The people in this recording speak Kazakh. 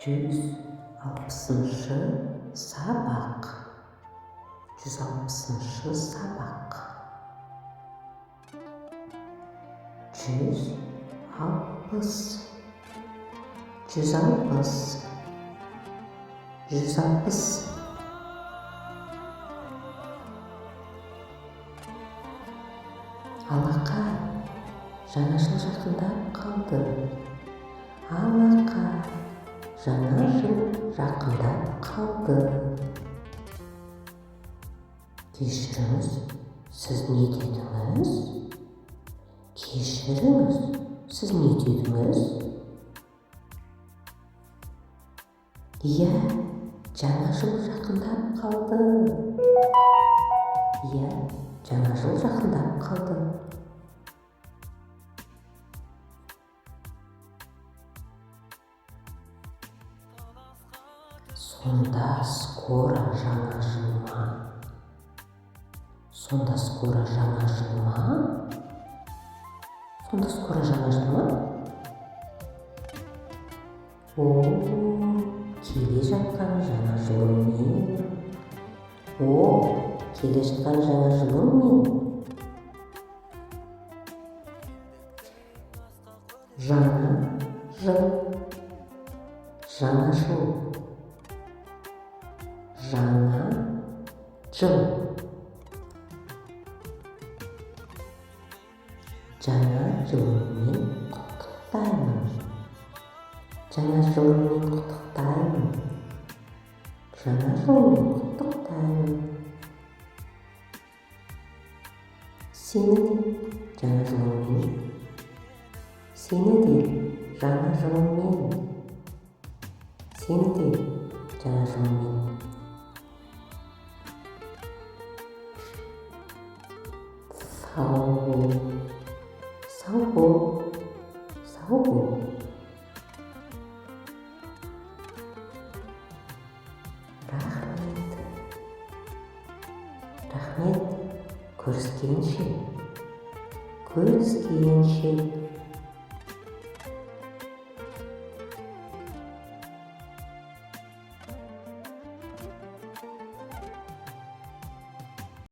160-шы сабақ. 160-шы сабақ. 160. 160. 160. Алақай, жаңа жыл жақындап қалды. Алақай, жаңа жыл жақындап қалды. Кешіріңіз, сіз не дедіңіз? Кешіріңіз, сіз не дедіңіз? Иә, жаңа жыл жақындап қалды. Иә, жаңа жыл жақындап қалды. Сонда скоро жаңа жыл ма? Сонда скоро жаңа жыл ма? Сонда скоро жаңа жыл ма? О, келе жатқан жаңа жылыңмен. О, келе жатқан жаңа жылыңмен. Жаңа жыл. Жаңа жыл. Жаңа жыл. Жаңа жылыңмен құттықтаймын. Жаңа жылыңмен құттықтаймын. Жаңа жылыңмен құттықтаймын. Сені де жаңа жылыңмен. Сені де жаңа жылыңмен. Сені де жаңа жылыңмен. Сау бол. Сау бол. Сау бол. Рахмет. Рахмет. Көріскенше. Көріскенше.